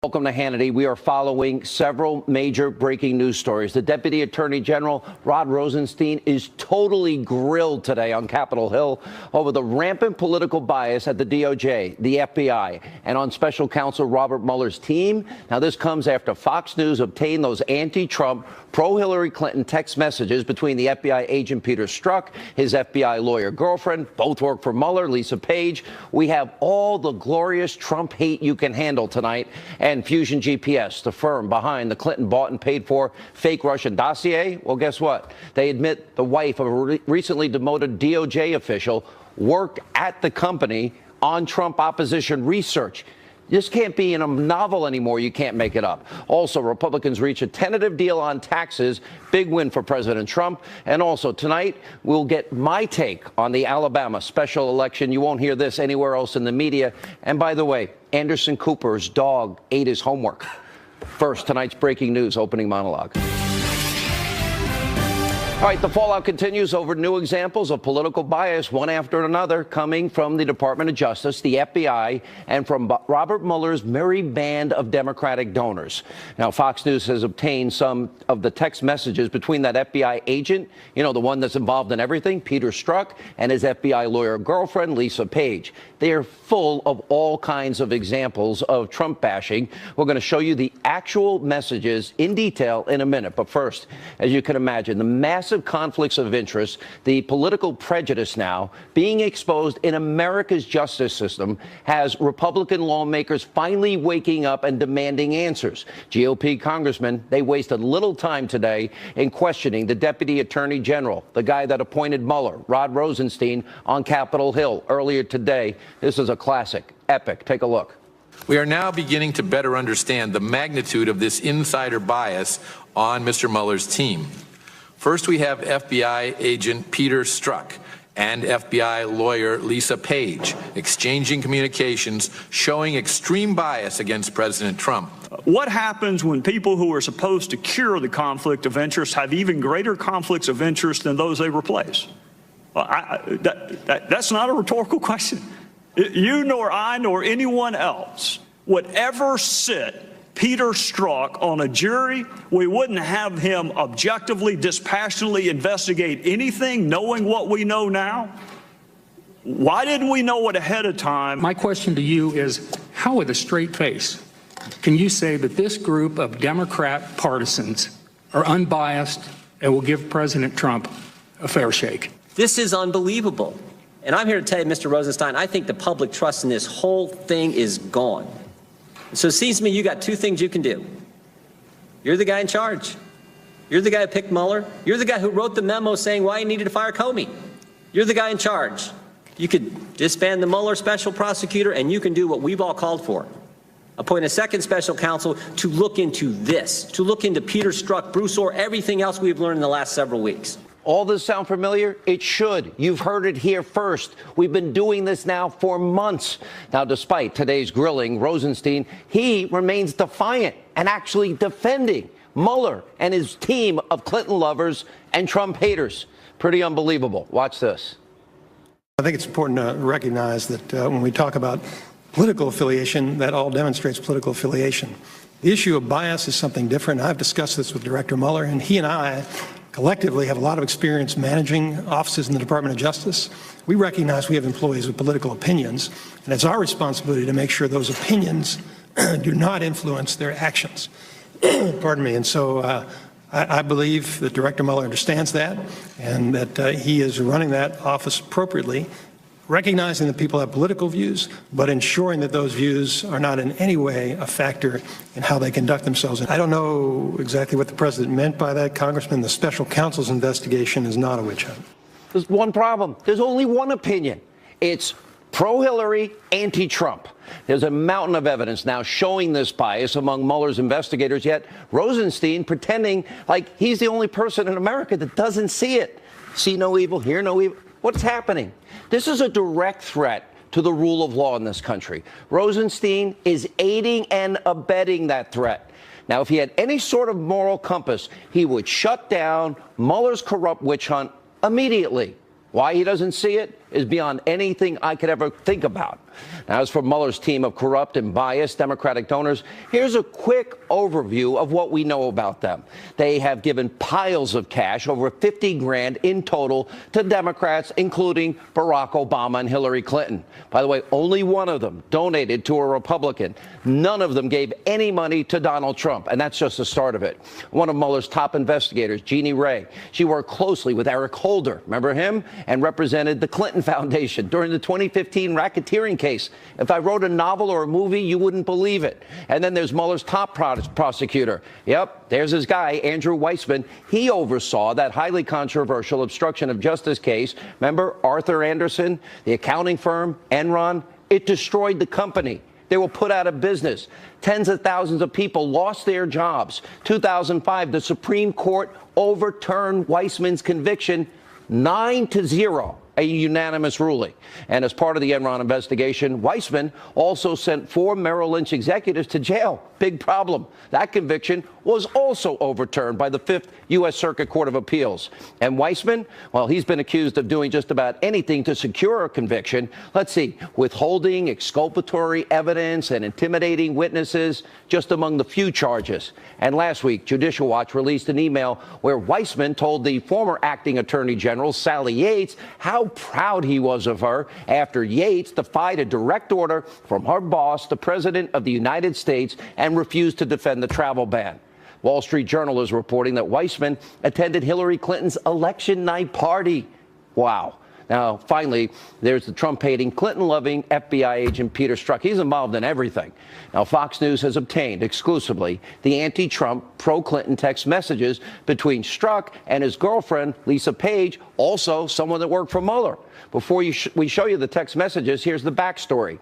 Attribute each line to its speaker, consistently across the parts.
Speaker 1: Welcome to Hannity. We are following several major breaking news stories. The Deputy Attorney General, Rod Rosenstein, is totally grilled today on Capitol Hill over the rampant political bias at the DOJ, the FBI, and on Special Counsel Robert Mueller's team. Now, this comes after Fox News obtained those anti-Trump, pro-Hillary Clinton text messages between the FBI agent Peter Strzok, his FBI lawyer girlfriend, both work for Mueller, Lisa Page. We have all the glorious Trump hate you can handle tonight. And Fusion GPS, the firm behind the Clinton bought and paid for fake Russian dossier. Well, guess what? They admit the wife of a recently demoted DOJ official worked at the company on Trump opposition research. This can't be in a novel anymore. You can't make it up. Also, Republicans reach a tentative deal on taxes. Big win for President Trump. And also, tonight, we'll get my take on the Alabama special election. You won't hear this anywhere else in the media. And by the way, Anderson Cooper's dog ate his homework. First, tonight's breaking news opening monologue. All right, the fallout continues over new examples of political bias, one after another, coming from the Department of Justice, the FBI, and from Robert Mueller's merry band of Democratic donors. Now, Fox News has obtained some of the text messages between that FBI agent, you know, the one that's involved in everything, Peter Strzok, and his FBI lawyer girlfriend, Lisa Page. They are full of all kinds of examples of Trump bashing. We're going to show you the actual messages in detail in a minute. But first, as you can imagine, the massive conflicts of interest, the political prejudice now being exposed in America's justice system has Republican lawmakers finally waking up and demanding answers. GOP congressmen, they wasted little time today in questioning the Deputy Attorney General, the guy that appointed Mueller, Rod Rosenstein, on Capitol Hill earlier today. This is a classic, epic. Take a look.
Speaker 2: We are now beginning to better understand the magnitude of this insider bias on Mr. Mueller's team. First, we have FBI agent Peter Strzok and FBI lawyer Lisa Page exchanging communications showing extreme bias against President Trump.
Speaker 3: What happens when people who are supposed to cure the conflict of interest have even greater conflicts of interest than those they replace? That's not a rhetorical question. You nor I nor anyone else would ever sit Peter Strzok on a jury. We wouldn't have him objectively, dispassionately investigate anything, knowing what we know now. Why didn't we know it ahead of time?
Speaker 4: My question to you is, how with a straight face can you say that this group of Democrat partisans are unbiased and will give President Trump a fair shake?
Speaker 5: This is unbelievable. And I'm here to tell you, Mr. Rosenstein, I think the public trust in this whole thing is gone. So it seems to me you got two things you can do. You're the guy in charge. You're the guy who picked Mueller. You're the guy who wrote the memo saying why he needed to fire Comey. You're the guy in charge. You could disband the Mueller special prosecutor, and you can do what we've all called for. Appoint a second special counsel to look into this, to look into Peter Strzok, Bruce Orr, everything else we've learned in the last several weeks.
Speaker 1: All this sound familiar? It should. You've heard it here first. We've been doing this now for months. Now, despite today's grilling, Rosenstein, he remains defiant and actually defending Mueller and his team of Clinton lovers and Trump haters. Pretty unbelievable. Watch this.
Speaker 6: I think it's important to recognize that when we talk about political affiliation, that all demonstrates political affiliation. The issue of bias is something different. I've discussed this with Director Mueller, and he and I collectively have a lot of experience managing offices in the Department of Justice. We recognize we have employees with political opinions, and it's our responsibility to make sure those opinions do not influence their actions. Pardon me. And so I believe that Director Mueller understands that, and that he is running that office appropriately, recognizing that people have political views, but ensuring that those views are not in any way a factor in how they conduct themselves. I don't know exactly what the president meant by that, Congressman. The special counsel's investigation is not a witch hunt.
Speaker 1: There's one problem. There's only one opinion. It's pro-Hillary, anti-Trump. There's a mountain of evidence now showing this bias among Mueller's investigators, yet Rosenstein pretending like he's the only person in America that doesn't see it. See no evil, hear no evil. What's happening? This is a direct threat to the rule of law in this country. Rosenstein is aiding and abetting that threat. Now, if he had any sort of moral compass, he would shut down Mueller's corrupt witch hunt immediately. Why he doesn't see it? is beyond anything I could ever think about. Now, as for Mueller's team of corrupt and biased Democratic donors, here's a quick overview of what we know about them. They have given piles of cash, over 50 grand in total, to Democrats, including Barack Obama and Hillary Clinton. By the way, only one of them donated to a Republican. None of them gave any money to Donald Trump, and that's just the start of it. One of Mueller's top investigators, Jeanine, she worked closely with Eric Holder, remember him, and represented the Clinton Foundation during the 2015 racketeering case. If I wrote a novel or a movie, you wouldn't believe it. And then there's Mueller's top prosecutor. Yep, there's his guy, Andrew Weissman. He oversaw that highly controversial obstruction of justice case. Remember Arthur Andersen, the accounting firm, Enron? It destroyed the company. They were put out of business. Tens of thousands of people lost their jobs. 2005, the Supreme Court overturned Weissman's conviction 9-0. A unanimous ruling. And as part of the Enron investigation, Weissman also sent 4 Merrill Lynch executives to jail. Big problem. That conviction was also overturned by the 5th U.S. Circuit Court of Appeals. And Weissman, well, he's been accused of doing just about anything to secure a conviction. Let's see, withholding exculpatory evidence and intimidating witnesses, just among the few charges. And last week, Judicial Watch released an email where Weissman told the former acting Attorney General, Sally Yates, how proud he was of her after Yates defied a direct order from her boss, the President of the United States, and refused to defend the travel ban. Wall Street Journal is reporting that Weissman attended Hillary Clinton's election night party. Wow. Now, finally, there's the Trump-hating, Clinton-loving FBI agent Peter Strzok. He's involved in everything. Now, Fox News has obtained exclusively the anti-Trump, pro-Clinton text messages between Strzok and his girlfriend, Lisa Page, also someone that worked for Mueller. Before we show you the text messages, here's the backstory.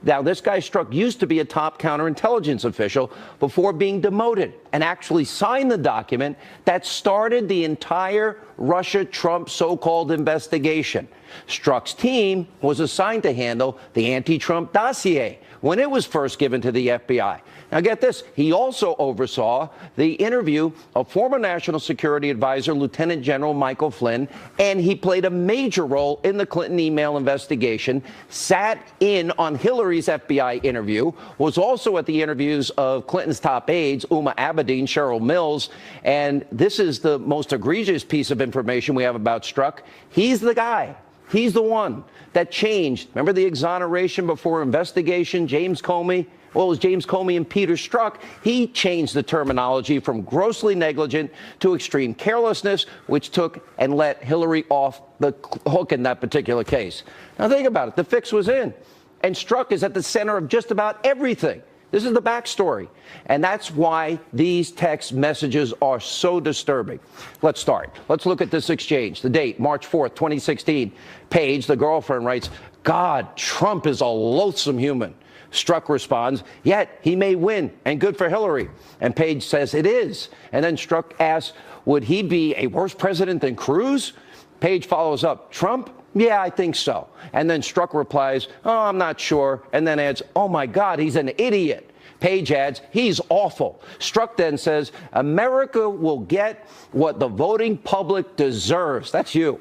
Speaker 1: Now, this guy Strzok used to be a top counterintelligence official before being demoted and actually signed the document that started the entire Russia-Trump so-called investigation. Strzok's team was assigned to handle the anti-Trump dossier when it was first given to the FBI. Now, get this. He also oversaw the interview of former National Security Advisor Lieutenant General Michael Flynn, and he played a major role in the Clinton email investigation, sat in on Hillary's FBI interview, was also at the interviews of Clinton's top aides, Uma Abedin, Cheryl Mills, and this is the most egregious piece of information we have about Strzok. He's the guy. He's the one that changed. Remember the exoneration before investigation, James Comey? Well, it was James Comey and Peter Strzok. He changed the terminology from grossly negligent to extreme carelessness, which took and let Hillary off the hook in that particular case. Now, think about it. The fix was in. And Strzok is at the center of just about everything. This is the backstory. And that's why these text messages are so disturbing. Let's start. Let's look at this exchange. The date, March 4th, 2016. Page, the girlfriend, writes, God, Trump is a loathsome human. Strzok responds, yet he may win, and good for Hillary. And Page says it is. And then Strzok asks, would he be a worse president than Cruz? Page follows up, Trump? Yeah, I think so. And then Strzok replies, oh, I'm not sure. And then adds, oh, my God, he's an idiot. Page adds, he's awful. Strzok then says, America will get what the voting public deserves. That's you.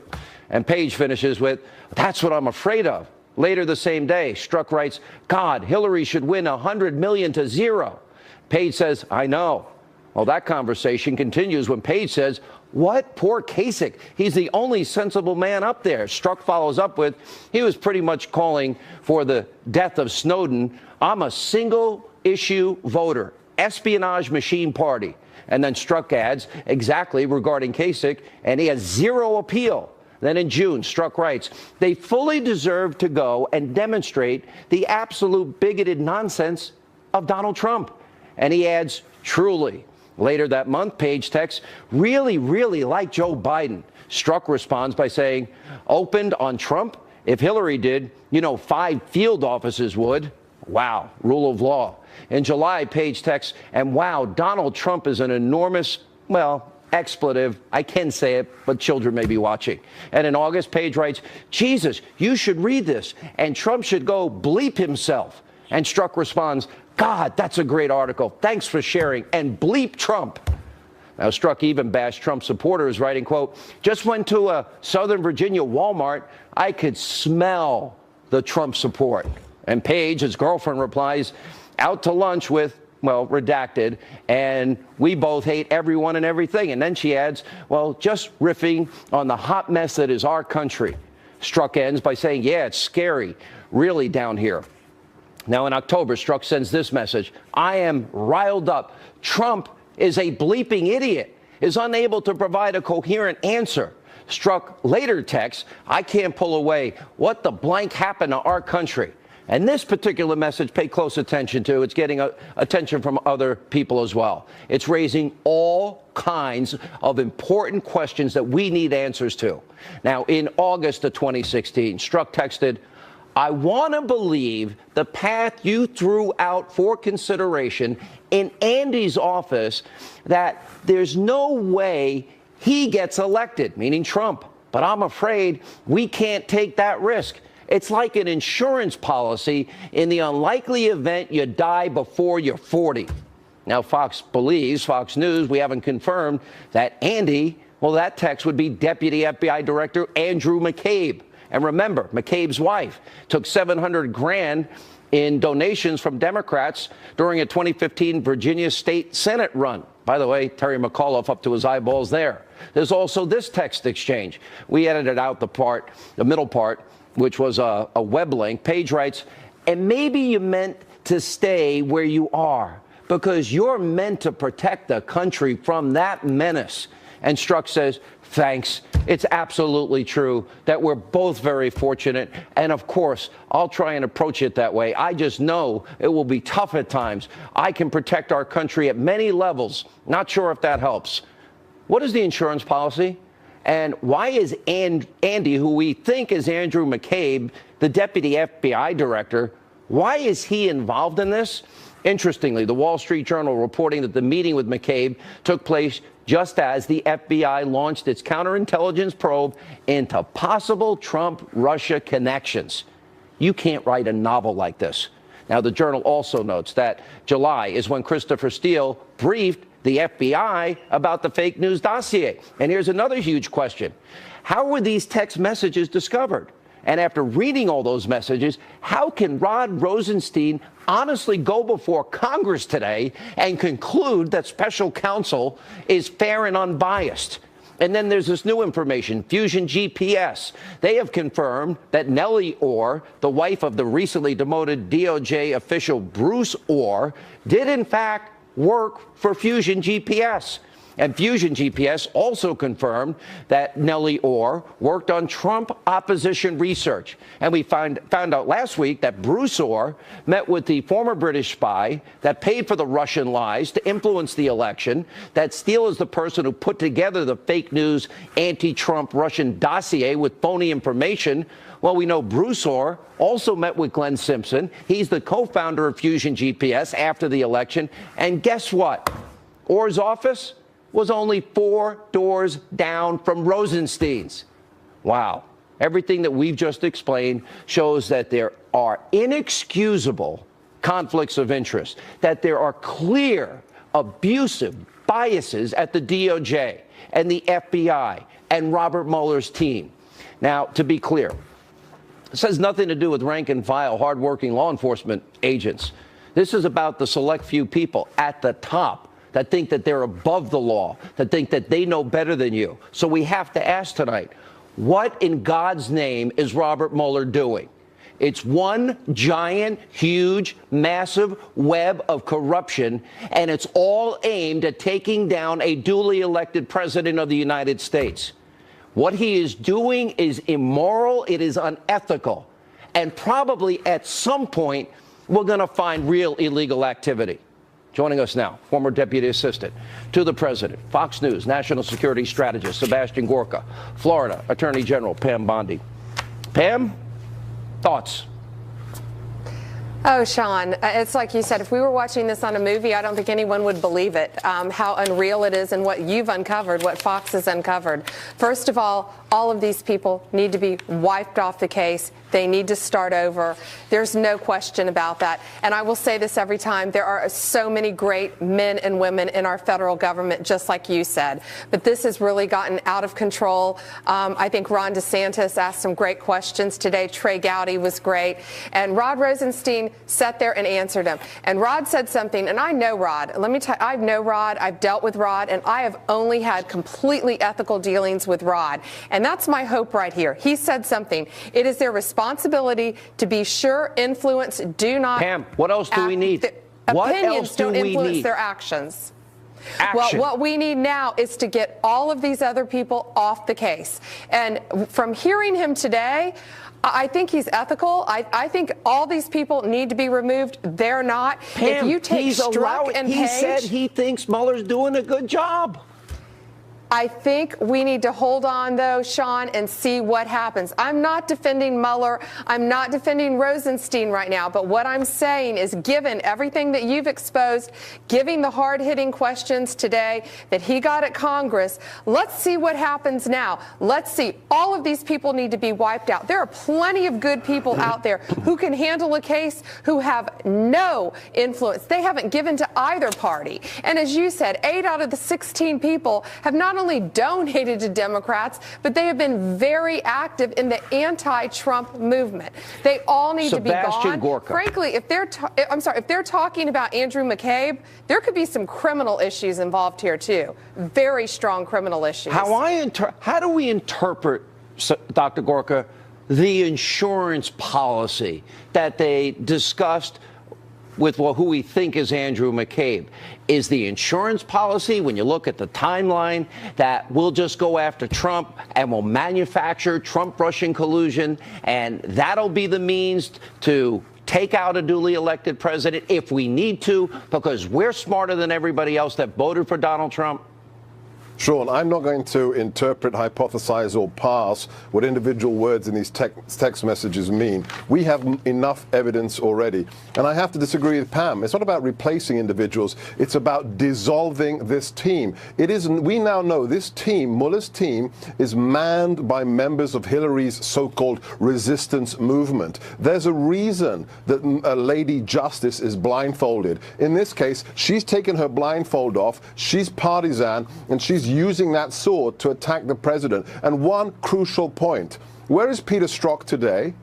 Speaker 1: And Page finishes with, that's what I'm afraid of. Later the same day, Strzok writes, God, Hillary should win 100 million to 0. Page says, I know. Well, that conversation continues when Page says, what? Poor Kasich. He's the only sensible man up there. Strzok follows up with, he was pretty much calling for the death of Snowden. I'm a single-issue voter. Espionage machine party. And then Strzok adds, exactly regarding Kasich, and he has zero appeal. Then in June, Strzok writes, they fully deserve to go and demonstrate the absolute bigoted nonsense of Donald Trump. And he adds, truly. Later that month, Page texts, really, really like Joe Biden. Strzok responds by saying, opened on Trump? If Hillary did, 5 field offices would. Wow, rule of law. In July, Page texts, and wow, Donald Trump is an enormous, expletive. I can say it, but children may be watching. And in August, Page writes, Jesus, you should read this, and Trump should go bleep himself. And Strzok responds, God, that's a great article. Thanks for sharing. And bleep Trump. Now, Strzok even bashed Trump supporters, writing, quote, "Just went to a Southern Virginia Walmart. I could smell the Trump support." And Paige, his girlfriend, replies, "Out to lunch with," well, redacted, "and we both hate everyone and everything." And then she adds, "Well, just riffing on the hot mess that is our country." Strzok ends by saying, "Yeah, it's scary, really, down here." Now, in October, Strzok sends this message: "I am riled up. Trump is a bleeping idiot, is unable to provide a coherent answer." Strzok later texts, "I can't pull away. What the blank happened to our country?" And this particular message, pay close attention to. It's getting attention from other people as well. It's raising all kinds of important questions that we need answers to. Now, in August of 2016, Strzok texted, "I want to believe the path you threw out for consideration in Andy's office, that there's no way he gets elected," meaning Trump. "But I'm afraid we can't take that risk. It's like an insurance policy in the unlikely event you die before you're 40. Now, Fox News, we haven't confirmed that Andy, well, that text would be Deputy FBI Director Andrew McCabe. And remember, McCabe's wife took $700,000 in donations from Democrats during a 2015 Virginia State Senate run. By the way, Terry McAuliffe up to his eyeballs there. There's also this text exchange. We edited out the middle part, which was a web link. Paige writes, "And maybe you meant to stay where you are because you're meant to protect the country from that menace." And Strzok says, "Thanks. It's absolutely true that we're both very fortunate. And of course, I'll try and approach it that way. I just know it will be tough at times. I can protect our country at many levels. Not sure if that helps." What is the insurance policy? And why is Andy, who we think is Andrew McCabe, the deputy FBI director, why is he involved in this? Interestingly, the Wall Street Journal reporting that the meeting with McCabe took place just as the FBI launched its counterintelligence probe into possible Trump-Russia connections. You can't write a novel like this. Now, the Journal also notes that July is when Christopher Steele briefed the FBI about the fake news dossier. And here's another huge question. How were these text messages discovered? And after reading all those messages, how can Rod Rosenstein honestly go before Congress today and conclude that special counsel is fair and unbiased? And then there's this new information, Fusion GPS. They have confirmed that Nellie Ohr, the wife of the recently demoted DOJ official Bruce Ohr, did in fact work for Fusion GPS. And Fusion GPS also confirmed that Nellie Ohr worked on Trump opposition research. And we found out last week that Bruce Ohr met with the former British spy that paid for the Russian lies to influence the election, that Steele is the person who put together the fake news anti-Trump Russian dossier with phony information. Well, we know Bruce Ohr also met with Glenn Simpson. He's the co-founder of Fusion GPS after the election. And guess what? Ohr's office was only 4 doors down from Rosenstein's. Wow. Everything that we've just explained shows that there are inexcusable conflicts of interest, that there are clear abusive biases at the DOJ and the FBI and Robert Mueller's team. Now, to be clear, this has nothing to do with rank and file, hardworking law enforcement agents. This is about the select few people at the top that think that they're above the law, that think that they know better than you. So we have to ask tonight, what in God's name is Robert Mueller doing? It's one giant, huge, massive web of corruption, and it's all aimed at taking down a duly elected president of the United States. What he is doing is immoral, it is unethical, and probably at some point we're going to find real illegal activity. Joining us now, former Deputy Assistant to the President, Fox News National Security Strategist Sebastian Gorka, Florida Attorney General Pam Bondi. Pam, thoughts?
Speaker 7: Oh, Sean, it's like you said, if we were watching this on a movie, I don't think anyone would believe it, how unreal it is and what you've uncovered, what Fox has uncovered. First of all of these people need to be wiped off the case. They need to start over. There's no question about that. And I will say this every time. There are so many great men and women in our federal government, just like you said. But this has really gotten out of control. I think Ron DeSantis asked some great questions today. Trey Gowdy was great. And Rod Rosenstein sat there and answered him. And Rod said something, and I know Rod. Let me tell you, I know Rod. I've dealt with Rod, and I have only had completely ethical dealings with Rod. And that's my hope right here. He said something. It is their responsibility to be sure influence do not.
Speaker 1: Pam, what else do we need? What
Speaker 7: Opinions
Speaker 1: else do
Speaker 7: don't
Speaker 1: we
Speaker 7: influence
Speaker 1: need?
Speaker 7: their actions.
Speaker 1: Action.
Speaker 7: Well, what we need now is to get all of these other people off the case. And from hearing him today, I think he's ethical. I think all these people need to be removed. They're not.
Speaker 1: Pam,
Speaker 7: if you take Strzok and
Speaker 1: he
Speaker 7: Page,
Speaker 1: said he thinks Mueller's doing a good job.
Speaker 7: I think we need to hold on, though, Sean, and see what happens. I'm not defending Mueller. I'm not defending Rosenstein right now. But what I'm saying is, given everything that you've exposed, giving the hard-hitting questions today that he got at Congress, let's see what happens now. Let's see. All of these people need to be wiped out. There are plenty of good people out there who can handle a case, who have no influence. They haven't given to either party. And as you said, 8 out of the 16 people have not only donated to Democrats, but they have been very active in the anti-Trump movement. They all need to be gone.
Speaker 1: Gorka.
Speaker 7: Frankly, if they're if they're talking about Andrew McCabe, there could be some criminal issues involved here too. Very strong criminal issues.
Speaker 1: How do we interpret, Dr. Gorka, the insurance policy that they discussed with who we think is Andrew McCabe? Is the insurance policy, when you look at the timeline, that we'll just go after Trump and we'll manufacture Trump-Russian collusion, and that'll be the means to take out a duly elected president if we need to, because we're smarter than everybody else that voted for Donald Trump?
Speaker 8: Sean, I'm not going to interpret, hypothesize, or parse what individual words in these text messages mean. We have enough evidence already. And I have to disagree with Pam. It's not about replacing individuals. It's about dissolving this team. It is. We now know this team, Mueller's team, is manned by members of Hillary's so-called resistance movement. There's a reason that Lady Justice is blindfolded. In this case, she's taken her blindfold off. She's partisan, and she's using that sword to attack the president. And one crucial point: where is Peter Strzok today?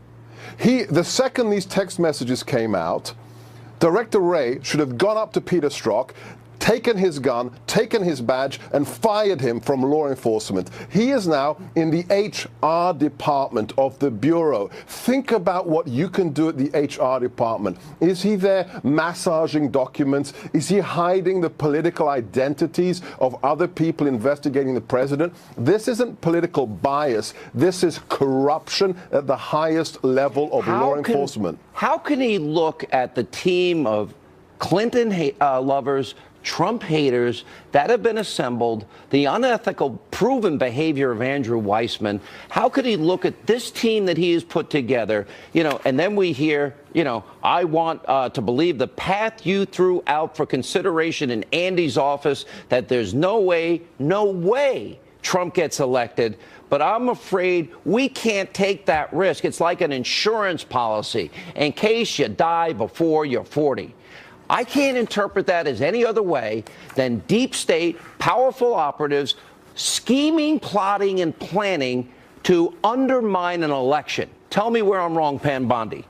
Speaker 8: The second these text messages came out, Director Wray should have gone up to Peter Strzok, taken his gun, taken his badge, and fired him from law enforcement. He is now in the HR department of the Bureau. Think about what you can do at the HR department. Is he there massaging documents? Is he hiding the political identities of other people investigating the president? This isn't political bias. This is corruption at the highest level of law enforcement.
Speaker 1: How can he look at the team of Clinton lovers, Trump haters that have been assembled, the unethical, proven behavior of Andrew Weissman? How could he look at this team that he has put together, and then we hear, I want to believe the path you threw out for consideration in Andy's office, that there's no way Trump gets elected. But I'm afraid we can't take that risk. It's like an insurance policy in case you die before you're 40. I can't interpret that as any other way than deep state, powerful operatives scheming, plotting, and planning to undermine an election. Tell me where I'm wrong, Pam Bondi.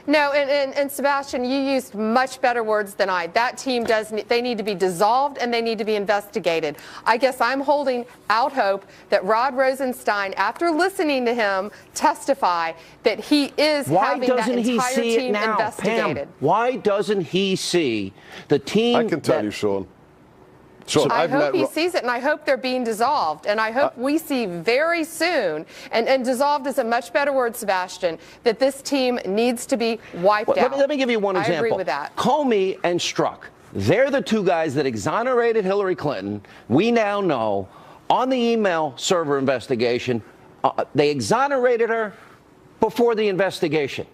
Speaker 7: No, and Sebastian, you used much better words than I. That team they need to be dissolved and they need to be investigated. I guess I'm holding out hope that Rod Rosenstein, after listening to him testify, that he is having that entire team investigated.
Speaker 1: Pam, why doesn't he see the team?
Speaker 8: I can tell you, Sean.
Speaker 7: I hope he sees it, and I hope they're being dissolved. And I hope we see very soon, and dissolved is a much better word, Sebastian, that this team needs to be wiped out.
Speaker 1: Let me give you one example.
Speaker 7: I agree with that.
Speaker 1: Comey and Strzok, they're the two guys that exonerated Hillary Clinton. We now know on the email server investigation, they exonerated her before the investigation.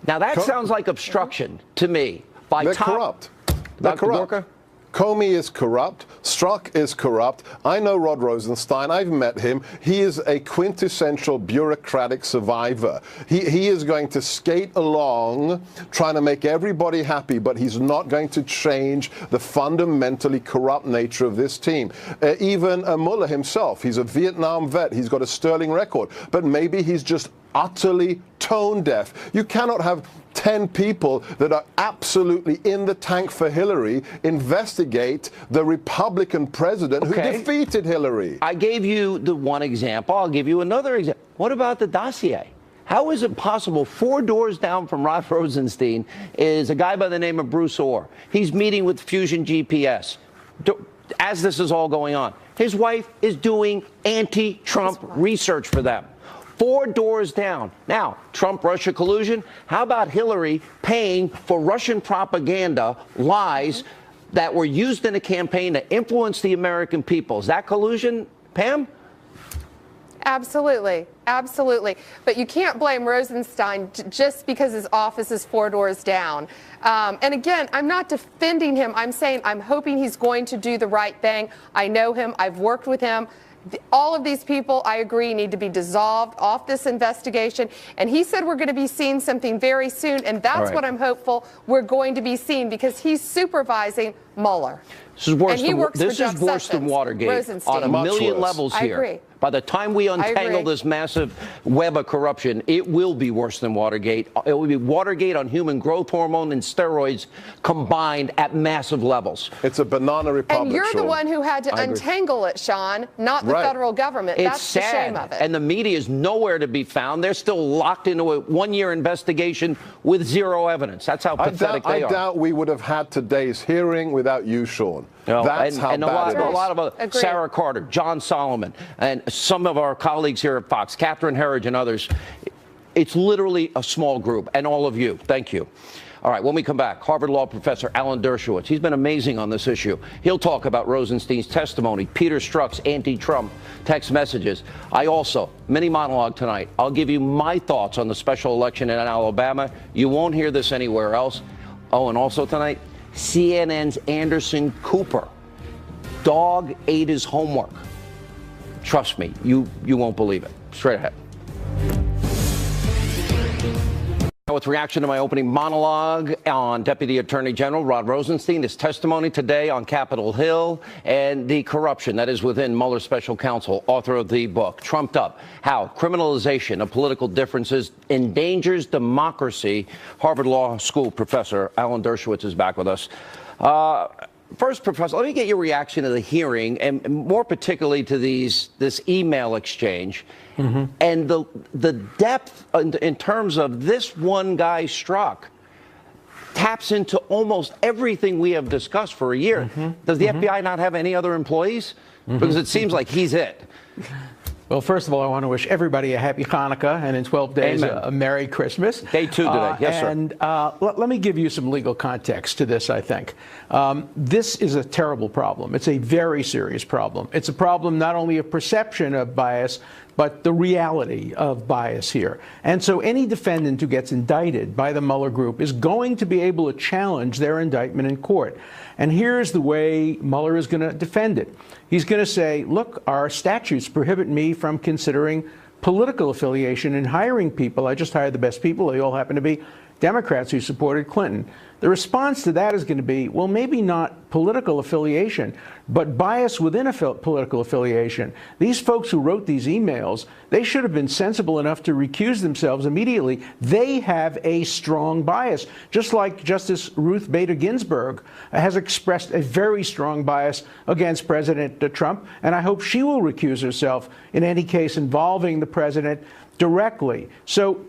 Speaker 1: Now, that sounds like obstruction to me.
Speaker 8: They're corrupt. They're corrupt.
Speaker 1: Gorka?
Speaker 8: Comey is corrupt. Strzok is corrupt. I know Rod Rosenstein. I've met him. He is a quintessential bureaucratic survivor. He is going to skate along trying to make everybody happy, but he's not going to change the fundamentally corrupt nature of this team. Even Mueller himself, he's a Vietnam vet. He's got a sterling record, but maybe he's just utterly tone deaf. You cannot have 10 people that are absolutely in the tank for Hillary investigate the Republican president who defeated Hillary.
Speaker 1: I gave you the one example. I'll give you another example. What about the dossier? How is it possible 4 doors down from Rod Rosenstein is a guy by the name of Bruce Orr? He's meeting with Fusion GPS as this is all going on. His wife is doing anti-Trump research for them. 4 doors down. Now, Trump-Russia collusion. How about Hillary paying for Russian propaganda lies that were used in a campaign to influence the American people? Is that collusion, Pam?
Speaker 7: Absolutely. Absolutely. But you can't blame Rosenstein just because his office is 4 doors down. And again, I'm not defending him. I'm saying I'm hoping he's going to do the right thing. I know him. I've worked with him. All of these people, I agree, need to be dissolved off this investigation. And he said we're going to be seeing something very soon. And that's what I'm hopeful we're going to be seeing, because he's supervising Mueller.
Speaker 1: This is worse than Watergate
Speaker 7: Rosenstein.
Speaker 1: on a million levels here.
Speaker 7: I agree.
Speaker 1: By the time we untangle this massive web of corruption, it will be worse than Watergate. It will be Watergate on human growth hormone and steroids combined at massive levels.
Speaker 8: It's a banana republic.
Speaker 7: And you're the one who had to untangle it, Sean, not the federal government.
Speaker 1: That's sad.
Speaker 7: The shame of it.
Speaker 1: And the media is nowhere to be found. They're still locked into a 1-year investigation with zero evidence. That's how pathetic they are.
Speaker 8: I doubt we would have had today's hearing without you, Sean.
Speaker 1: No,
Speaker 8: That's how bad it is.
Speaker 1: A lot of Sarah Carter, John Solomon, and some of our colleagues here at Fox, Catherine Herridge and others. It's literally a small group, and all of you. Thank you. All right, when we come back, Harvard Law professor Alan Dershowitz. He's been amazing on this issue. He'll talk about Rosenstein's testimony, Peter Strzok's anti-Trump text messages. I also, mini monologue tonight, I'll give you my thoughts on the special election in Alabama. You won't hear this anywhere else. Oh, and also tonight, CNN's Anderson Cooper. Dog ate his homework. Trust me, you won't believe it. Straight ahead. Now, with reaction to my opening monologue on Deputy Attorney General Rod Rosenstein, his testimony today on Capitol Hill, and the corruption that is within Mueller's special counsel, author of the book, Trumped Up, How Criminalization of Political Differences Endangers Democracy. Harvard Law School professor Alan Dershowitz is back with us. First, Professor, let me get your reaction to the hearing, and more particularly to this email exchange, and the depth in terms of this one guy, Strzok, taps into almost everything we have discussed for a year. Does the FBI not have any other employees? Because it seems like he's it.
Speaker 9: Well, first of all, I want to wish everybody a happy Hanukkah, and in 12 days, a Merry Christmas.
Speaker 1: Day 2 today. Yes, sir.
Speaker 9: And let me give you some legal context to this, I think. This is a terrible problem. It's a very serious problem. It's a problem not only of perception of bias, but the reality of bias here. And so any defendant who gets indicted by the Mueller group is going to be able to challenge their indictment in court. And here's the way Mueller is going to defend it. He's going to say, look, our statutes prohibit me from considering political affiliation in hiring people. I just hired the best people. They all happen to be Democrats who supported Clinton. The response to that is going to be, well, maybe not political affiliation, but bias within a political affiliation. These folks who wrote these emails, they should have been sensible enough to recuse themselves immediately. They have a strong bias, just like Justice Ruth Bader Ginsburg has expressed a very strong bias against President Trump, and I hope she will recuse herself in any case involving the president directly. So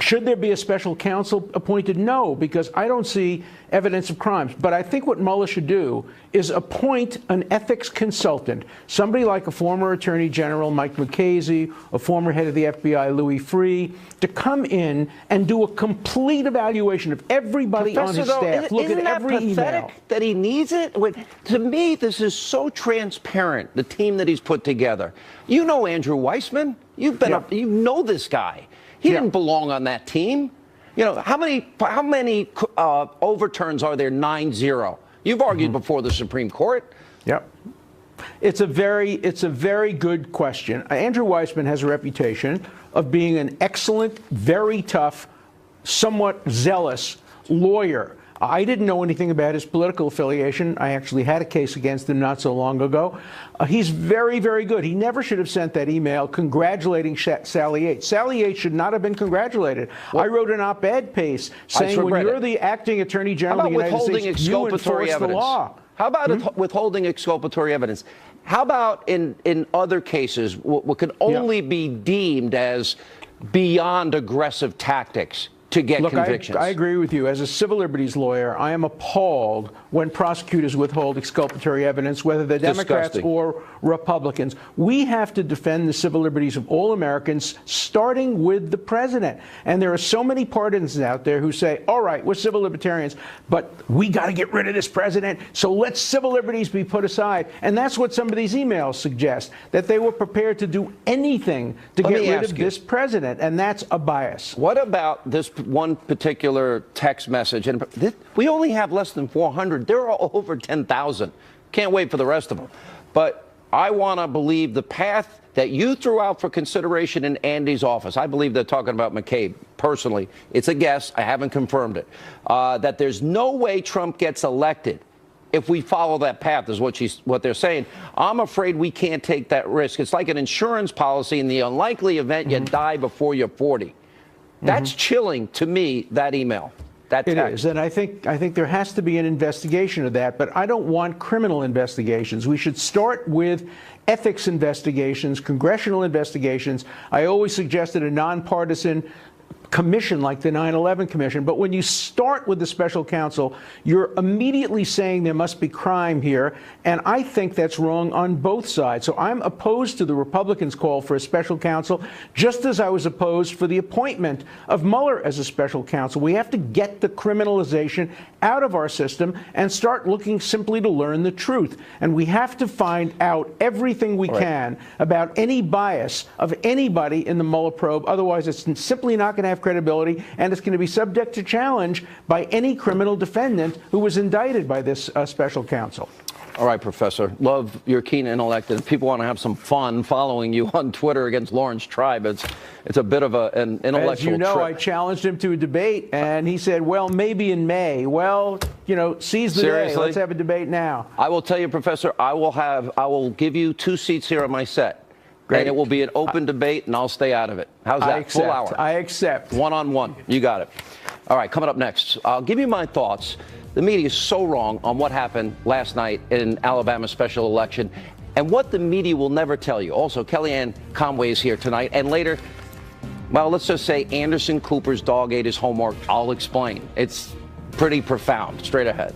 Speaker 9: should there be a special counsel appointed? No, because I don't see evidence of crimes. But I think what Mueller should do is appoint an ethics consultant, somebody like a former Attorney General, Mike Mukasey, a former head of the FBI, Louis Freeh, to come in and do a complete evaluation of everybody on his staff. Look at every email. Isn't that pathetic that he needs it? To me, this is so transparent, the team that he's put together. You know Andrew Weissman. You've been you know this guy. He didn't belong on that team. You know, how many overturns are there? 9-0.
Speaker 1: You've argued before the Supreme Court.
Speaker 9: Yep. It's a very good question. Andrew Weissman has a reputation of being an excellent, very tough, somewhat zealous lawyer. I didn't know anything about his political affiliation. I actually had a case against him not so long ago. He's very, very good. He never should have sent that email congratulating Sally Yates. Sally Yates should not have been congratulated. Well, I wrote an op-ed piece saying when you're the acting Attorney General of the United States, you enforce the law.
Speaker 1: How about withholding exculpatory evidence? How about in other cases what could only be deemed as beyond aggressive tactics to get convictions?
Speaker 9: I agree with you. As a civil liberties lawyer, I am appalled when prosecutors withhold exculpatory evidence, whether they're Democrats or Republicans. We have to defend the civil liberties of all Americans, starting with the president. And there are so many partisans out there who say, all right, we're civil libertarians, but we got to get rid of this president, so let civil liberties be put aside. And that's what some of these emails suggest, that they were prepared to do anything to get rid of this president, and that's a bias.
Speaker 1: What about this one particular text message? And we only have less than 400. There are over 10,000. Can't wait for the rest of them. But I want to believe the path that you threw out for consideration in Andy's office. I believe they're talking about McCabe. Personally, it's a guess. I haven't confirmed it. That there's no way Trump gets elected if we follow that path, is what they're saying. I'm afraid we can't take that risk. It's like an insurance policy in the unlikely event you die before you're 40. That's chilling to me, that email.
Speaker 9: It is, and I think there has to be an investigation of that, but I don't want criminal investigations. We should start with ethics investigations, congressional investigations. I always suggested a nonpartisan commission like the 9/11 Commission, but when you start with the special counsel, you're immediately saying there must be crime here, and I think that's wrong on both sides. So I'm opposed to the Republicans' call for a special counsel, just as I was opposed for the appointment of Mueller as a special counsel. We have to get the criminalization out of our system and start looking simply to learn the truth. And we have to find out everything we can about any bias of anybody in the Mueller probe. Otherwise, it's simply not going to have credibility, and it's going to be subject to challenge by any criminal defendant who was indicted by this special counsel.
Speaker 1: All right, Professor. Love your keen intellect, and people want to have some fun following you on Twitter against Lawrence Tribe. It's a bit of an intellectual
Speaker 9: As you know,
Speaker 1: trip.
Speaker 9: I challenged him to a debate, and he said, well, maybe in May. Well, you know, seize the day. Let's have a debate now.
Speaker 1: I will tell you, Professor, I will give you 2 seats here on my set. Great. And it will be an open debate, and I'll stay out of it. How's that? Full hour.
Speaker 9: I accept.
Speaker 1: One-on-one. You got it. All right, coming up next, I'll give you my thoughts. The media is so wrong on what happened last night in Alabama's special election and what the media will never tell you. Also, Kellyanne Conway is here tonight. And later, well, let's just say Anderson Cooper's dog ate his homework. I'll explain. It's pretty profound. Straight ahead.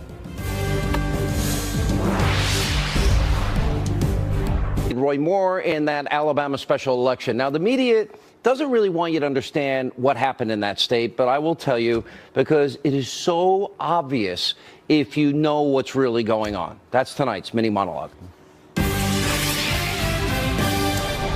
Speaker 1: Roy Moore in that Alabama special election. Now, the media doesn't really want you to understand what happened in that state, but I will tell you because it is so obvious if you know what's really going on. That's tonight's mini monologue. All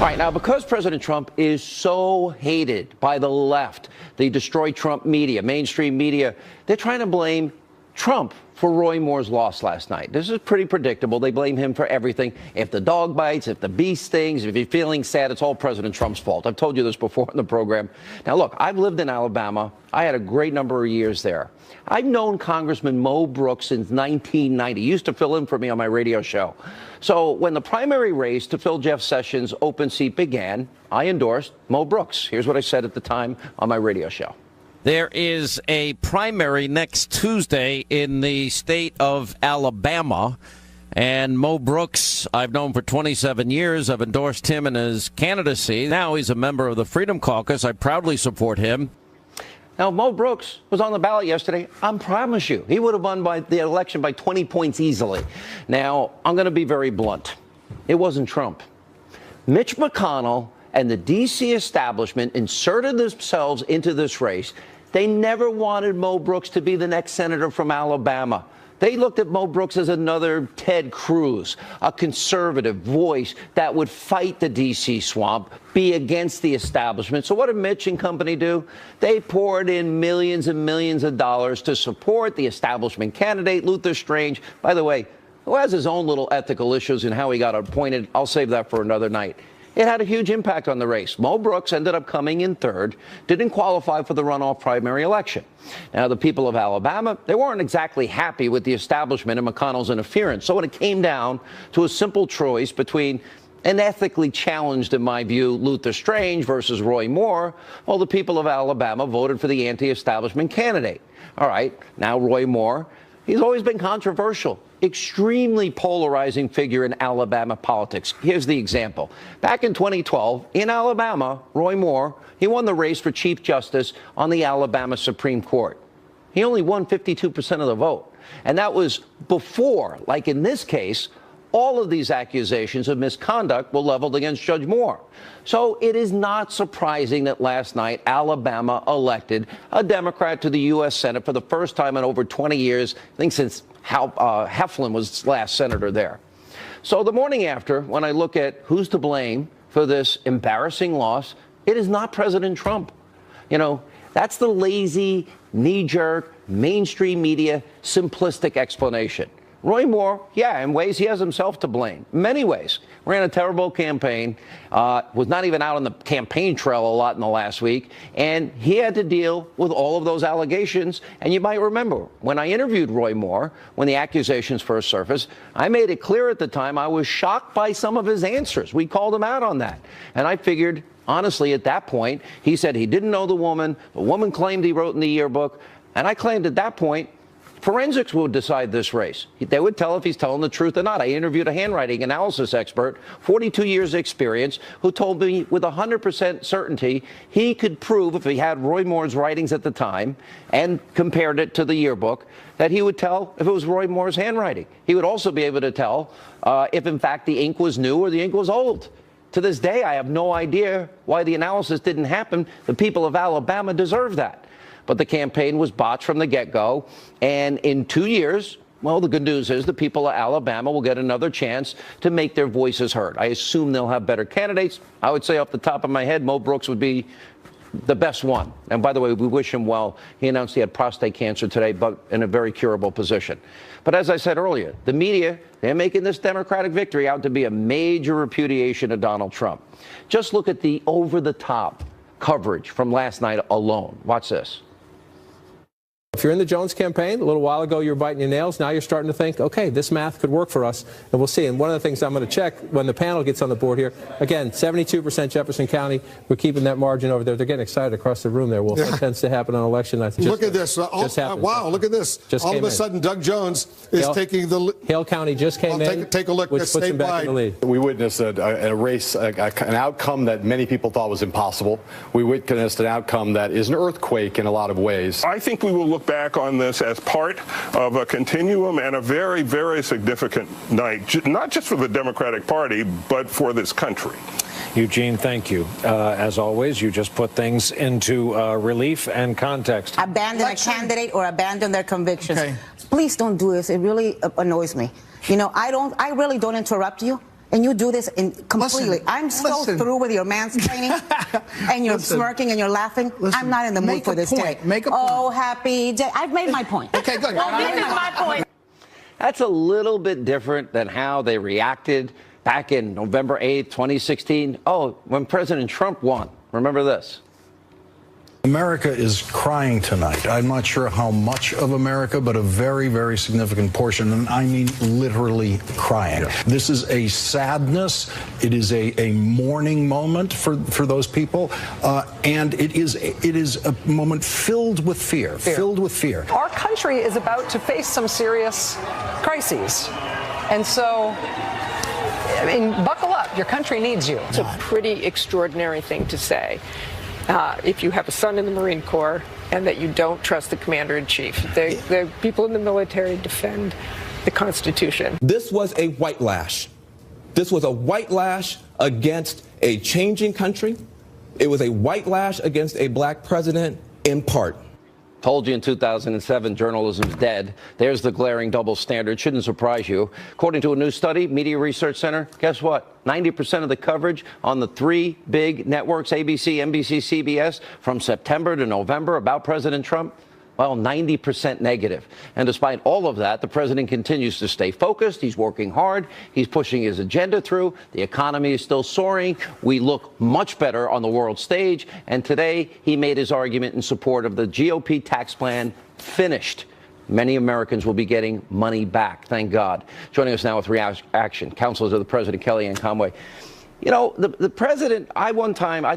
Speaker 1: right, now, because President Trump is so hated by the left, the Destroy Trump media, mainstream media, they're trying to blame Trump for Roy Moore's loss last night. This is pretty predictable. They blame him for everything. If the dog bites, if the bee stings, if you're feeling sad, it's all President Trump's fault. I've told you this before in the program. Now, look, I've lived in Alabama. I had a great number of years there. I've known Congressman Mo Brooks since 1990. He used to fill in for me on my radio show. So when the primary race to fill Jeff Sessions' open seat began, I endorsed Mo Brooks. Here's what I said at the time on my radio show.
Speaker 10: There is a primary next Tuesday in the state of Alabama, and Mo Brooks, I've known for 27 years. I've endorsed him in his candidacy. Now he's a member of the Freedom Caucus. I proudly support him.
Speaker 1: Now, Mo Brooks was on the ballot yesterday. I promise you, he would have won the election by 20 points easily. Now, I'm going to be very blunt. It wasn't Trump. Mitch McConnell and the D.C. establishment inserted themselves into this race. They never wanted Mo Brooks to be the next senator from Alabama. They looked at Mo Brooks as another Ted Cruz, a conservative voice that would fight the D.C. swamp, be against the establishment. So what did Mitch and company do? They poured in millions and millions of dollars to support the establishment candidate, Luther Strange, by the way, who has his own little ethical issues in how he got appointed. I'll save that for another night. It had a huge impact on the race. Mo Brooks ended up coming in third, didn't qualify for the runoff primary election. Now, the people of Alabama, they weren't exactly happy with the establishment and McConnell's interference. So when it came down to a simple choice between an ethically challenged, in my view, Luther Strange versus Roy Moore, well, the people of Alabama voted for the anti-establishment candidate. All right, now Roy Moore, he's always been controversial. Extremely polarizing figure in Alabama politics. Here's the example. Back in 2012, in Alabama, Roy Moore, he won the race for Chief Justice on the Alabama Supreme Court. He only won 52% of the vote. And that was before, like in this case, all of these accusations of misconduct were leveled against Judge Moore. So it is not surprising that last night Alabama elected a Democrat to the U.S. Senate for the first time in over 20 years, I think since Heflin was last senator there. So the morning after, when I look at who's to blame for this embarrassing loss, it is not President Trump. You know, that's the lazy, knee-jerk, mainstream media, simplistic explanation. Roy Moore, yeah, in ways he has himself to blame. In many ways. Ran a terrible campaign, was not even out on the campaign trail a lot in the last week, and he had to deal with all of those allegations. And you might remember, when I interviewed Roy Moore, when the accusations first surfaced, I made it clear at the time I was shocked by some of his answers. We called him out on that. And I figured, honestly, at that point, he said he didn't know the woman claimed he wrote in the yearbook, and I claimed at that point, forensics would decide this race. They would tell if he's telling the truth or not. I interviewed a handwriting analysis expert, 42 years experience, who told me with 100% certainty he could prove, if he had Roy Moore's writings at the time and compared it to the yearbook, that he would tell if it was Roy Moore's handwriting. He would also be able to tell if, in fact, the ink was new or the ink was old. To this day, I have no idea why the analysis didn't happen. The people of Alabama deserve that. But the campaign was botched from the get-go. And in 2 years, well, the good news is the people of Alabama will get another chance to make their voices heard. I assume they'll have better candidates. I would say off the top of my head, Mo Brooks would be the best one. And by the way, we wish him well. He announced he had prostate cancer today, but in a very curable position. But as I said earlier, the media, they're making this Democratic victory out to be a major repudiation of Donald Trump. Just look at the over-the-top coverage from last night alone. Watch this.
Speaker 11: If you're in the Jones campaign, a little while ago you were biting your nails, now you're starting to think, okay, this math could work for us, and we'll see. And one of the things I'm going to check when the panel gets on the board here, again, 72% Jefferson County, we're keeping that margin over there. They're getting excited across the room there, Wolf. That tends to happen on election nights.
Speaker 12: Look at this. Wow, look at this. All of a sudden, Doug Jones is taking the...
Speaker 11: Hale County just came in.
Speaker 12: Take a look,
Speaker 11: which puts him back in the lead.
Speaker 13: We witnessed a race, an outcome that many people thought was impossible. We witnessed an outcome that is an earthquake in a lot of ways.
Speaker 14: I think we will look back on this as part of a continuum and a very, very significant night, not just for the Democratic Party, but for this country.
Speaker 15: Eugene, thank you. As always, you just put things into relief and context.
Speaker 16: Abandon a candidate or abandon their convictions. Okay. Please don't do this. It really annoys me. You know, I really don't interrupt you. And you do this completely. I'm so through with your mansplaining, and you're smirking and you're laughing. I'm not in the mood for this day.
Speaker 17: Make a point.
Speaker 16: Oh, happy day. I've made my point.
Speaker 17: Okay, good.
Speaker 16: Well, this is my point.
Speaker 1: That's a little bit different than how they reacted back in November 8th, 2016. Oh, when President Trump won. Remember this.
Speaker 18: America is crying tonight. I'm not sure how much of America, but a very, very significant portion, and I mean literally crying. Yeah. This is a sadness. It is a mourning moment for those people, and it is a moment filled with fear. Filled with fear.
Speaker 19: Our country is about to face some serious crises, and so, I mean, buckle up. Your country needs you.
Speaker 20: It's a pretty extraordinary thing to say. If you have a son in the Marine Corps and that you don't trust the commander-in-chief. The people in the military defend the Constitution.
Speaker 21: This was a white lash. This was a white lash against a changing country. It was a white lash against a black president in part.
Speaker 1: Told you in 2007, journalism's dead. There's the glaring double standard. Shouldn't surprise you. According to a new study, Media Research Center, guess what? 90% of the coverage on the three big networks, ABC, NBC, CBS, from September to November about President Trump, well, 90% negative. And despite all of that, the president continues to stay focused. He's working hard. He's pushing his agenda through. The economy is still soaring. We look much better on the world stage. And today, he made his argument in support of the GOP tax plan finished. Many Americans will be getting money back, thank God. Joining us now with reaction, counselor to the president, Kellyanne Conway. You know, the president, I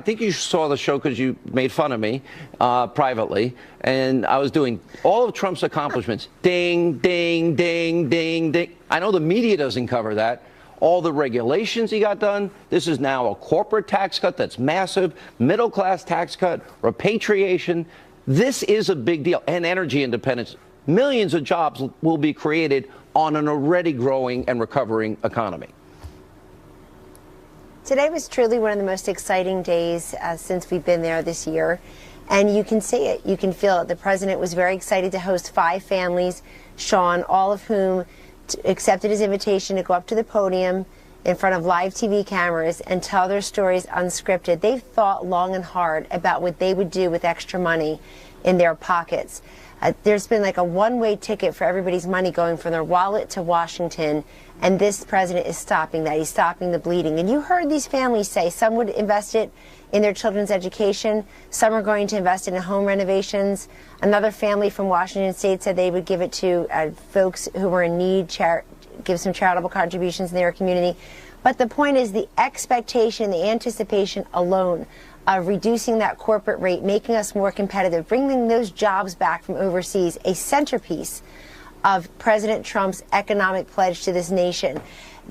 Speaker 1: think you saw the show because you made fun of me privately, and I was doing all of Trump's accomplishments. Ding, ding, ding, ding, ding. I know the media doesn't cover that. All the regulations he got done. This is now a corporate tax cut that's massive, middle-class tax cut, repatriation. This is a big deal. And energy independence. Millions of jobs will be created on an already growing and recovering economy.
Speaker 17: Today was truly one of the most exciting days since we've been there this year. And you can see it. You can feel it. The president was very excited to host 5 families, Sean, all of whom accepted his invitation to go up to the podium in front of live TV cameras and tell their stories unscripted. They've thought long and hard about what they would do with extra money in their pockets. There's been like a one-way ticket for everybody's money going from their wallet to Washington, and this president is stopping that. He's stopping the bleeding. And you heard these families say some would invest it in their children's education, some are going to invest it in home renovations. Another family from Washington State said they would give it to folks who were in need, give some charitable contributions in their community. But the point is the expectation, the anticipation alone of reducing that corporate rate, making us more competitive, bringing those jobs back from overseas, a centerpiece of President Trump's economic pledge to this nation.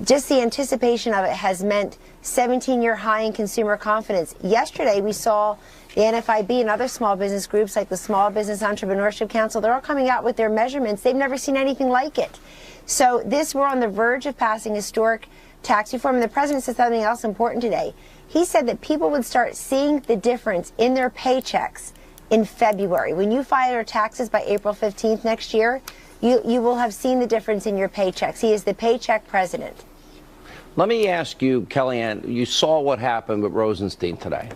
Speaker 17: Just the anticipation of it has meant 17-year high in consumer confidence. Yesterday, we saw the NFIB and other small business groups like the Small Business Entrepreneurship Council, they're all coming out with their measurements. They've never seen anything like it. So we're on the verge of passing historic tax reform. And the president said something else important today. He said that people would start seeing the difference in their paychecks in February. When you file your taxes by April 15th next year, you will have seen the difference in your paychecks. He is the paycheck president.
Speaker 1: Let me ask you, Kellyanne, you saw what happened with Rosenstein today.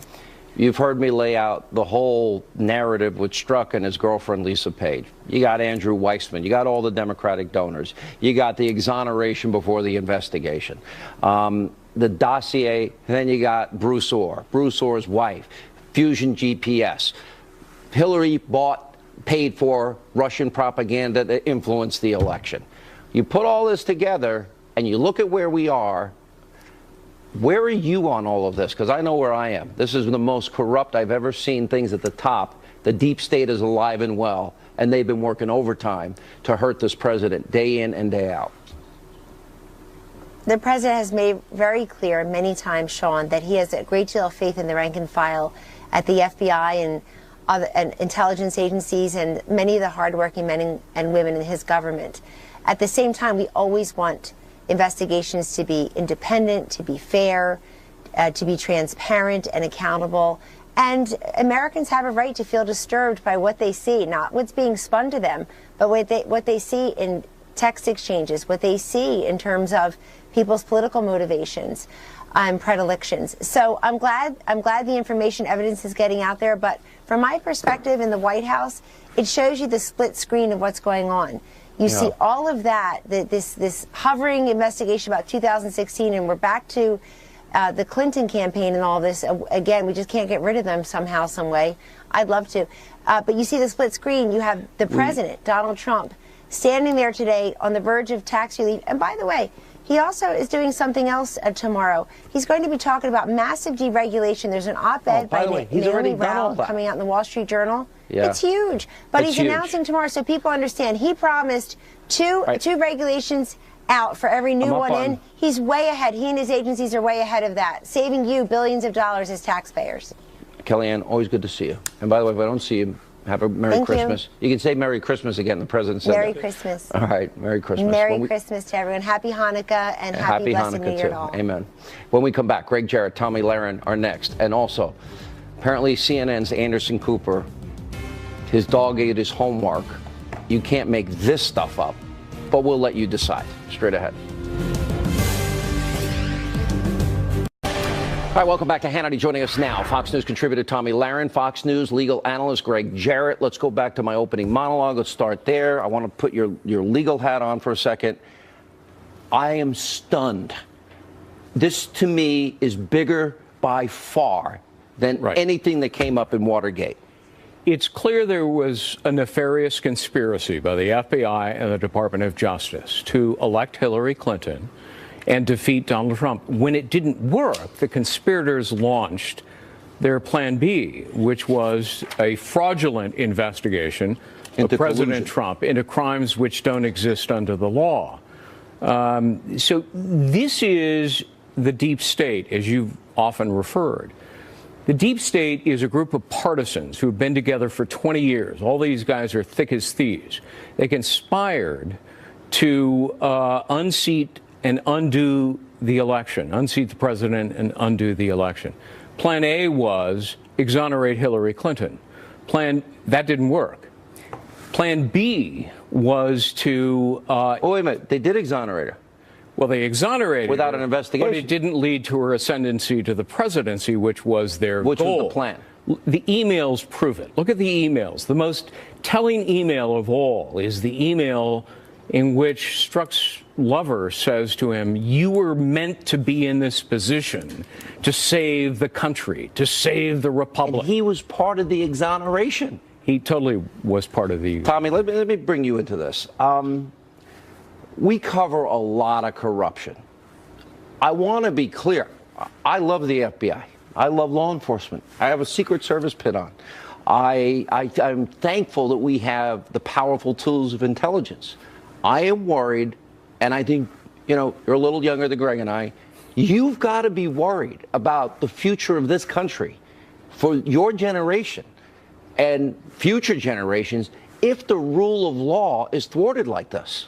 Speaker 1: You've heard me lay out the whole narrative with Strzok and his girlfriend, Lisa Page. You got Andrew Weissman. You got all the Democratic donors. You got the exoneration before the investigation. The dossier, and then you got Bruce Orr's wife, Fusion GPS. Hillary paid for Russian propaganda to influence the election. You put all this together and you look at where we are. Where are you on all of this? Because I know where I am. This is the most corrupt I've ever seen things at the top. The deep state is alive and well, and they've been working overtime to hurt this president day in and day out.
Speaker 17: The president has made very clear many times, Sean, that he has a great deal of faith in the rank and file at the FBI and other intelligence agencies and many of the hardworking men and women in his government. At the same time, we always want investigations to be independent, to be fair, to be transparent and accountable. And Americans have a right to feel disturbed by what they see, not what's being spun to them, but what they see in text exchanges, what they see in terms of people's political motivations and predilections. So I'm glad the information evidence is getting out there. But from my perspective in the White House, it shows you the split screen of what's going on. You see all of that, this hovering investigation about 2016, and we're back to the Clinton campaign and all this. Again, we just can't get rid of them somehow, some way. I'd love to. But you see the split screen. You have the president, Donald Trump, standing there today on the verge of tax relief. And by the way, he also is doing something else tomorrow. He's going to be talking about massive deregulation. There's an op-ed by Naomi Rao coming out in the Wall Street Journal. Yeah. It's huge. But he's announcing tomorrow so people understand. He promised two regulations out for every new one in. He's way ahead. He and his agencies are way ahead of that, saving you billions of dollars as taxpayers.
Speaker 1: Kellyanne, always good to see you. And by the way, if I don't see you, have a Merry Christmas. You can say Merry Christmas again. The president said
Speaker 17: Merry Christmas.
Speaker 1: All right. Merry Christmas.
Speaker 17: Merry Christmas to everyone. Happy Hanukkah and happy blessed New Year to all.
Speaker 1: Amen. When we come back, Greg Jarrett, Tommy Lahren are next. And also, apparently CNN's Anderson Cooper, His dog ate his homework. You can't make this stuff up, but we'll let you decide. Straight ahead. All right, welcome back to Hannity. Joining us now, Fox News contributor Tomi Lahren, Fox News legal analyst Greg Jarrett. Let's go back to my opening monologue. Let's start there. I want to put your legal hat on for a second. I am stunned. This, to me, is bigger by far than anything that came up in Watergate.
Speaker 2: It's clear there was a nefarious conspiracy by the FBI and the Department of Justice to elect Hillary Clinton and defeat Donald Trump. When it didn't work, the conspirators launched their Plan B, which was a fraudulent investigation of President Trump into crimes which don't exist under the law. So this is the deep state, as you've often referred. The deep state is a group of partisans who have been together for 20 years. All these guys are thick as thieves. They conspired to unseat and undo the election, unseat the president and undo the election. Plan A was exonerate Hillary Clinton. That didn't work. Plan B was to...
Speaker 1: oh, wait a minute. They did exonerate her.
Speaker 2: Well, they exonerated
Speaker 1: without
Speaker 2: her,
Speaker 1: an investigation.
Speaker 2: but it didn't lead to her ascendancy to the presidency, which was their goal.
Speaker 1: Which was the plan.
Speaker 2: The emails prove it. Look at the emails. The most telling email of all is the email in which Strzok's lover says to him, "You were meant to be in this position to save the country, to save the republic."
Speaker 1: And he was part of the exoneration.
Speaker 2: He totally was part of the...
Speaker 1: Tommy, let me bring you into this. We cover a lot of corruption. I want to be clear. I love the FBI. I love law enforcement. I have a Secret Service pin on. I'm thankful that we have the powerful tools of intelligence. I am worried, and I think, you know, you're a little younger than Greg and I. You've got to be worried about the future of this country for your generation and future generations if the rule of law is thwarted like this.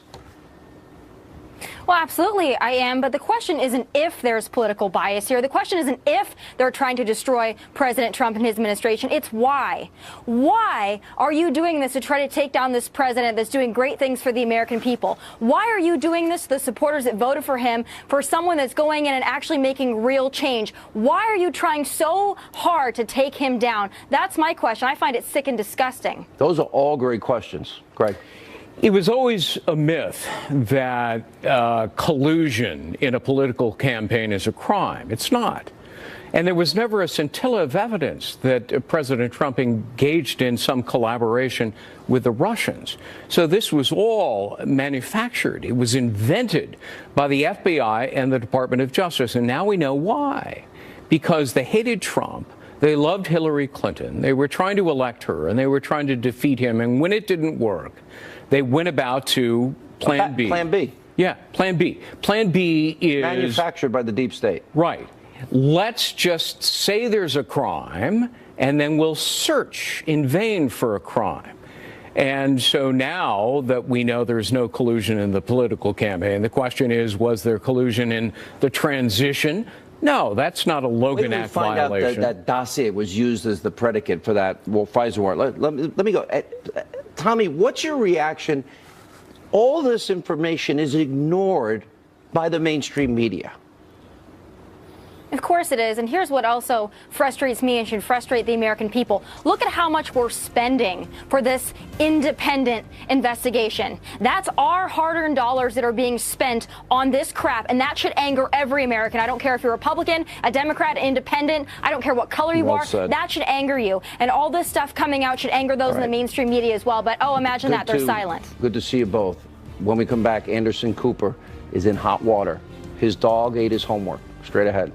Speaker 22: Well, absolutely, I am. But the question isn't if there's political bias here. The question isn't if they're trying to destroy President Trump and his administration. It's why. Why are you doing this to try to take down this president that's doing great things for the American people? Why are you doing this to the supporters that voted for him, for someone that's going in and actually making real change? Why are you trying so hard to take him down? That's my question. I find it sick and disgusting.
Speaker 1: Those are all great questions. Greg.
Speaker 2: It was always a myth that collusion in a political campaign is a crime. It's not. And there was never a scintilla of evidence that President Trump engaged in some collaboration with the Russians. So this was all manufactured. It was invented by the FBI and the Department of Justice. And now we know why. Because they hated Trump. They loved Hillary Clinton. They were trying to elect her, and they were trying to defeat him. And when it didn't work, they went about to Plan B.
Speaker 1: Plan B.
Speaker 2: Yeah, Plan B. Plan B is...
Speaker 1: manufactured by the deep state.
Speaker 2: Right. Let's just say there's a crime, and then we'll search in vain for a crime. And so now that we know there's no collusion in the political campaign, the question is, was there collusion in the transition? No, that's not a Logan Act violation.
Speaker 1: That dossier was used as the predicate for that Pfizer warrant. Let me go. Tommy, what's your reaction? All this information is ignored by the mainstream media.
Speaker 22: Of course it is. And here's what also frustrates me and should frustrate the American people. Look at how much we're spending for this independent investigation. That's our hard-earned dollars that are being spent on this crap. And that should anger every American. I don't care if you're a Republican, a Democrat, independent. I don't care what color you are. That should anger you. And all this stuff coming out should anger those in the mainstream media as well. But, oh, imagine that. They're silent.
Speaker 1: Good to see you both. When we come back, Anderson Cooper is in hot water. His dog ate his homework. Straight ahead.